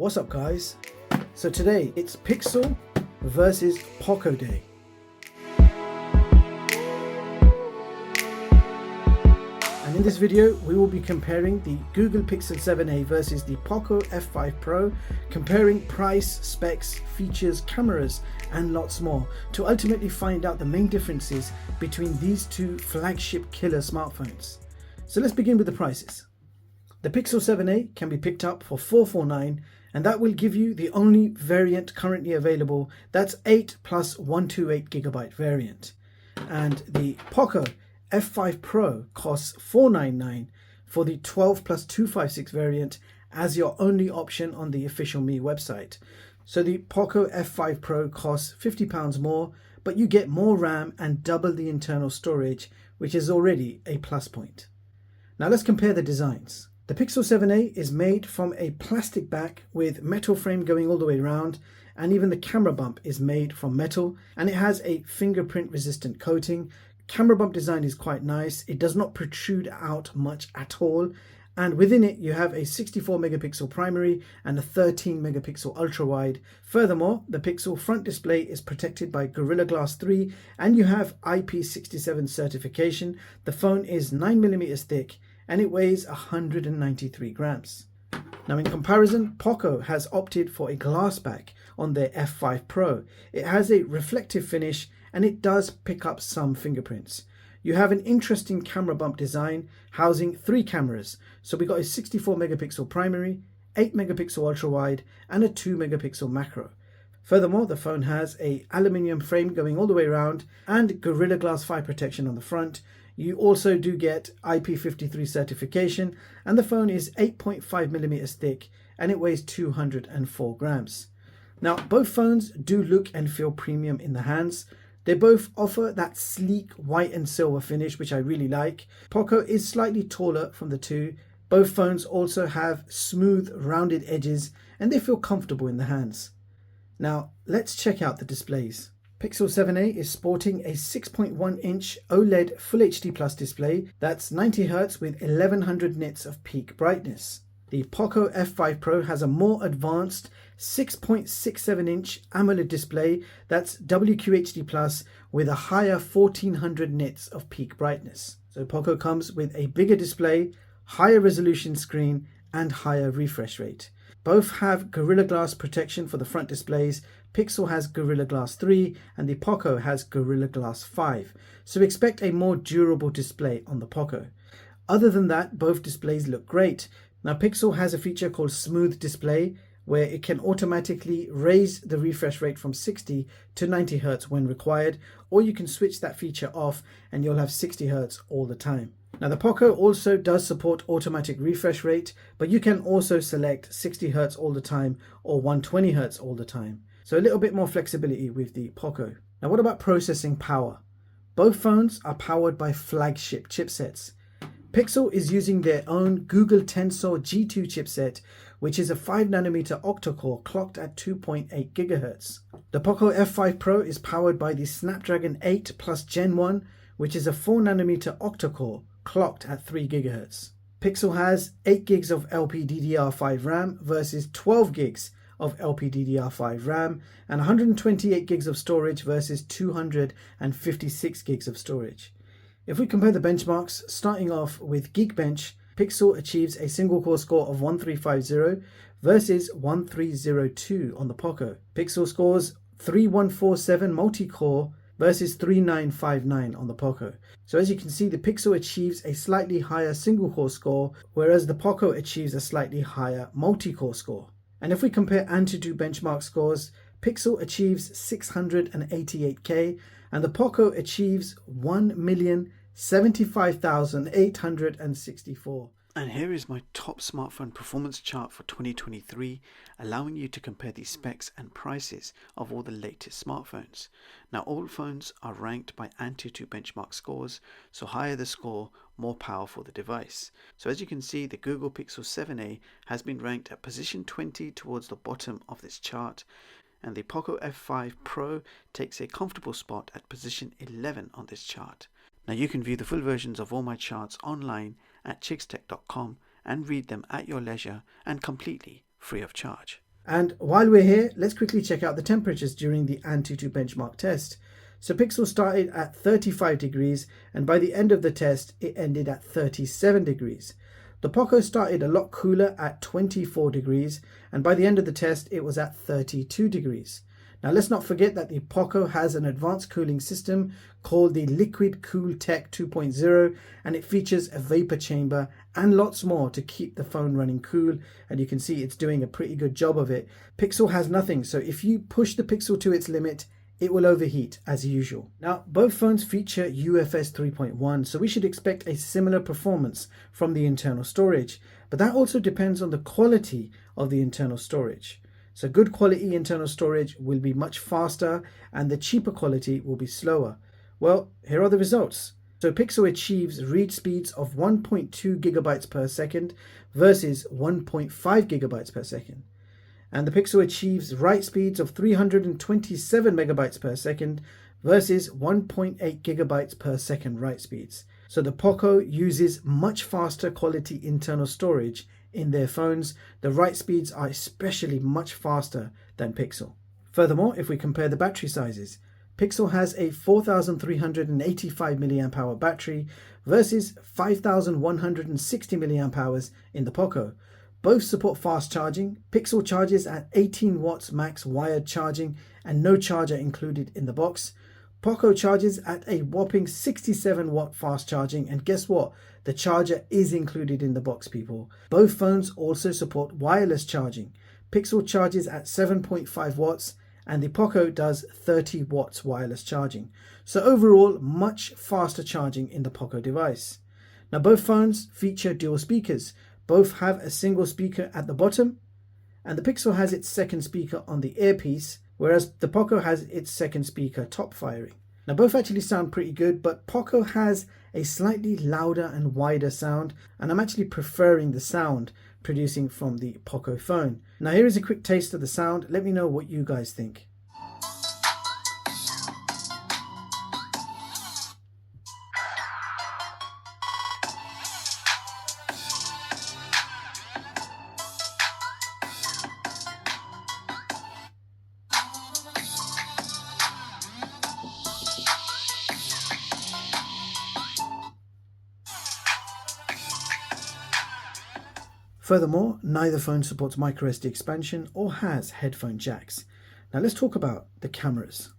What's up guys? So today it's Pixel versus POCO day. And in this video we will be comparing the Google Pixel 7a versus the POCO F5 Pro, comparing price, specs, features, cameras and lots more to ultimately find out the main differences between these two flagship killer smartphones. So let's begin with the prices. The Pixel 7a can be picked up for $449, and that will give you the only variant currently available. That's 8 plus 128GB variant. And the POCO F5 Pro costs $499 for the 12 plus 256 variant as your only option on the official MIUI website. So the POCO F5 Pro costs £50 more, but you get more RAM and double the internal storage, which is already a plus point. Now let's compare the designs. The Pixel 7a is made from a plastic back with metal frame going all the way around, and even the camera bump is made from metal, and it has a fingerprint resistant coating. Camera bump design is quite nice. It does not protrude out much at all, and within it you have a 64 megapixel primary and a 13 megapixel ultra wide. Furthermore, the Pixel front display is protected by Gorilla Glass 3 and you have IP67 certification. The phone is 9mm thick and it weighs 193 grams. Now in comparison, POCO has opted for a glass back on their F5 Pro. It has a reflective finish and it does pick up some fingerprints. You have an interesting camera bump design housing 3 cameras. So we got a 64 megapixel primary, 8 megapixel ultra wide and a 2 megapixel macro. Furthermore, the phone has a aluminium frame going all the way around and Gorilla Glass 5 protection on the front. You also do get IP53 certification, and the phone is 8.5mm thick and it weighs 204 grams. Now both phones do look and feel premium in the hands. They both offer that sleek white and silver finish, which I really like. POCO is slightly taller from the two. Both phones also have smooth rounded edges and they feel comfortable in the hands. Now let's check out the displays. Pixel 7a is sporting a 6.1-inch OLED Full HD Plus display that's 90Hz with 1100 nits of peak brightness. The POCO F5 Pro has a more advanced 6.67-inch AMOLED display that's WQHD Plus with a higher 1400 nits of peak brightness. So POCO comes with a bigger display, higher resolution screen and higher refresh rate. Both have Gorilla Glass protection for the front displays. Pixel has Gorilla Glass 3 and the POCO has Gorilla Glass 5. So expect a more durable display on the POCO. Other than that, both displays look great. Now Pixel has a feature called Smooth Display where it can automatically raise the refresh rate from 60 to 90 Hz when required, or you can switch that feature off and you'll have 60 Hz all the time. Now the POCO also does support automatic refresh rate, but you can also select 60 Hz all the time or 120 Hz all the time. So a little bit more flexibility with the POCO. Now what about processing power? Both phones are powered by flagship chipsets. Pixel is using their own Google Tensor G2 chipset, which is a 5nm octa-core clocked at 2.8 GHz. The POCO F5 Pro is powered by the Snapdragon 8 Plus Gen 1, which is a 4nm octa-core clocked at 3 GHz. Pixel has 8 gigs of LPDDR5 RAM versus 12 gigs of LPDDR5 RAM and 128 gigs of storage versus 256 gigs of storage. If we compare the benchmarks, starting off with Geekbench, Pixel achieves a single core score of 1350 versus 1302 on the POCO. Pixel scores 3147 multi-core versus 3959 on the POCO. So as you can see, the Pixel achieves a slightly higher single core score, whereas the POCO achieves a slightly higher multi-core score. And if we compare Antutu benchmark scores, Pixel achieves 688K and the POCO achieves 1,075,864. And here is my top smartphone performance chart for 2023, allowing you to compare the specs and prices of all the latest smartphones. Now all phones are ranked by Antutu benchmark scores, so higher the score, more powerful the device. So as you can see, the Google Pixel 7a has been ranked at position 20 towards the bottom of this chart, and the POCO F5 Pro takes a comfortable spot at position 11 on this chart. Now you can view the full versions of all my charts online at chixtech.com and read them at your leisure and completely free of charge. And while we're here, let's quickly check out the temperatures during the Antutu benchmark test. So Pixel started at 35 degrees and by the end of the test it ended at 37 degrees. The POCO started a lot cooler at 24 degrees and by the end of the test it was at 32 degrees. Now let's not forget that the POCO has an advanced cooling system called the LiquidCool Tech 2.0 and it features a vapor chamber and lots more to keep the phone running cool, and you can see it's doing a pretty good job of it. Pixel has nothing, so if you push the Pixel to its limit it will overheat as usual. Now both phones feature UFS 3.1, so we should expect a similar performance from the internal storage, but that also depends on the quality of the internal storage. So good quality internal storage will be much faster and the cheaper quality will be slower. Well, here are the results. So Pixel achieves read speeds of 1.2 gigabytes per second versus 1.5 gigabytes per second. And the Pixel achieves write speeds of 327 megabytes per second versus 1.8 gigabytes per second write speeds. So the POCO uses much faster quality internal storage in their phones. The write speeds are especially much faster than Pixel. Furthermore, if we compare the battery sizes, Pixel has a 4,385 mAh battery versus 5,160 mAh in the POCO. Both support fast charging. Pixel charges at 18 watts max wired charging and no charger included in the box. POCO charges at a whopping 67 watt fast charging, and guess what? The charger is included in the box, people. Both phones also support wireless charging. Pixel charges at 7.5 watts and the POCO does 30 watts wireless charging. So overall, much faster charging in the POCO device. Now both phones feature dual speakers. Both have a single speaker at the bottom and the Pixel has its second speaker on the earpiece, whereas the POCO has its second speaker top firing. Now both actually sound pretty good, but POCO has a slightly louder and wider sound, and I'm actually preferring the sound producing from the POCO phone. Now here is a quick taste of the sound. Let me know what you guys think. Furthermore, neither phone supports microSD expansion or has headphone jacks. Now let's talk about the cameras.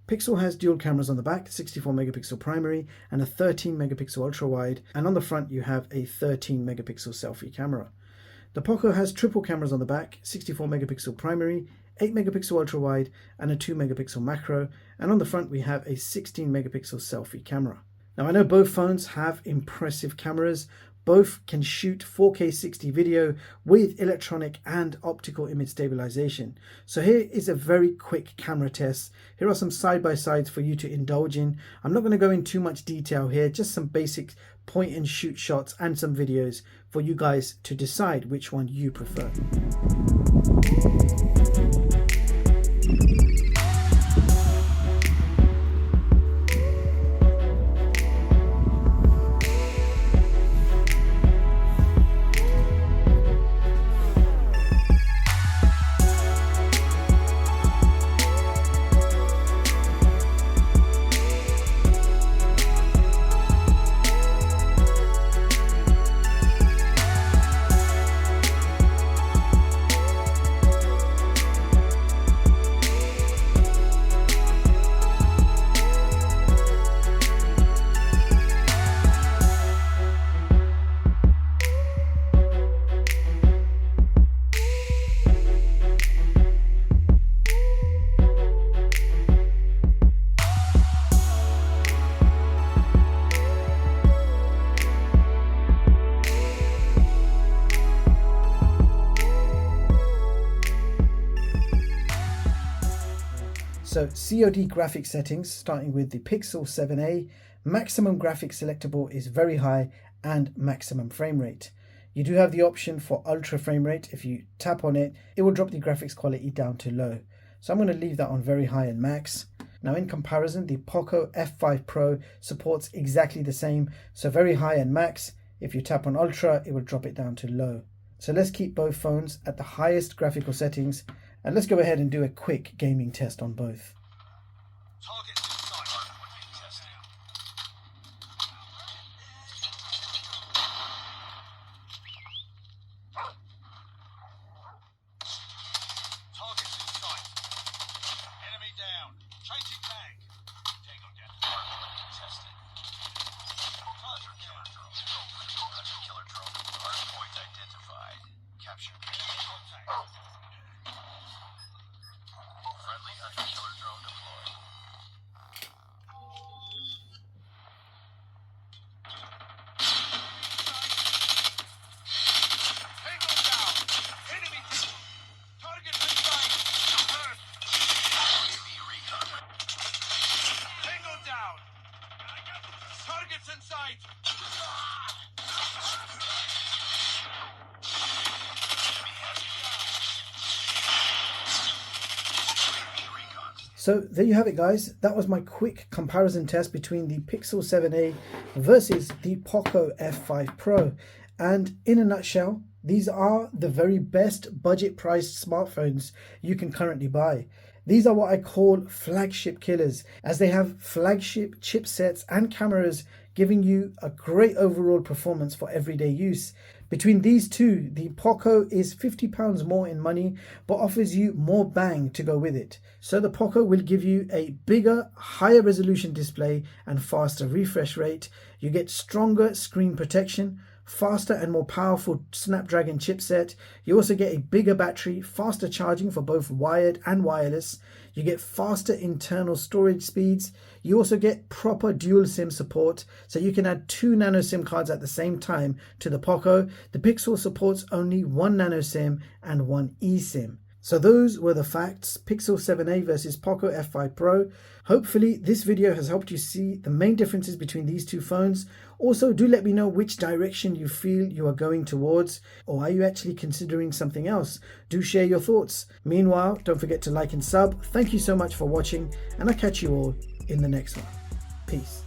Pixel has dual cameras on the back, 64 megapixel primary and a 13 megapixel ultra wide, and on the front you have a 13 megapixel selfie camera. The POCO has triple cameras on the back, 64 megapixel primary, 8 megapixel ultra wide and a 2 megapixel macro, and on the front we have a 16 megapixel selfie camera. Now I know both phones have impressive cameras. Both can shoot 4K 60 video with electronic and optical image stabilization. So here is a very quick camera test. Here are some side-by-sides for you to indulge in. I'm not going to go in too much detail here, just some basic point and shoot shots and some videos for you guys to decide which one you prefer. So COD graphics settings, starting with the Pixel 7a, maximum graphics selectable is very high and maximum frame rate. You do have the option for ultra frame rate. If you tap on it, it will drop the graphics quality down to low. So I'm going to leave that on very high and max. Now in comparison, the POCO F5 Pro supports exactly the same. So very high and max. If you tap on ultra, it will drop it down to low. So let's keep both phones at the highest graphical settings, and let's go ahead and do a quick gaming test on both. Targets in sight. Targets in sight. Enemy down. Changing mag. Tango down. Tested. Hunter killer drone. Hunter killer drone. Hard point identified. Capture. Enemy contact. Friendly hunter killer drone deployed. Tango down. Enemy. Target in sight. UAV recon. Tango down. Targets in sight. So there you have it, guys. That was my quick comparison test between the Pixel 7a versus the POCO F5 Pro. And in a nutshell, these are the very best budget priced smartphones you can currently buy. These are what I call flagship killers, as they have flagship chipsets and cameras giving you a great overall performance for everyday use. Between these two, the POCO is £50 more in money, but offers you more bang to go with it. So the POCO will give you a bigger, higher resolution display and faster refresh rate. You get stronger screen protection, faster and more powerful Snapdragon chipset. You also get a bigger battery, faster charging for both wired and wireless. You get faster internal storage speeds. You also get proper dual SIM support, so you can add 2 nano SIM cards at the same time to the POCO. The Pixel supports only 1 nano SIM and 1 eSIM. So those were the facts, Pixel 7a versus POCO F5 Pro. Hopefully this video has helped you see the main differences between these two phones. Also, do let me know which direction you feel you are going towards, or are you actually considering something else? Do share your thoughts. Meanwhile, don't forget to like and sub. Thank you so much for watching, and I'll catch you all in the next one. Peace.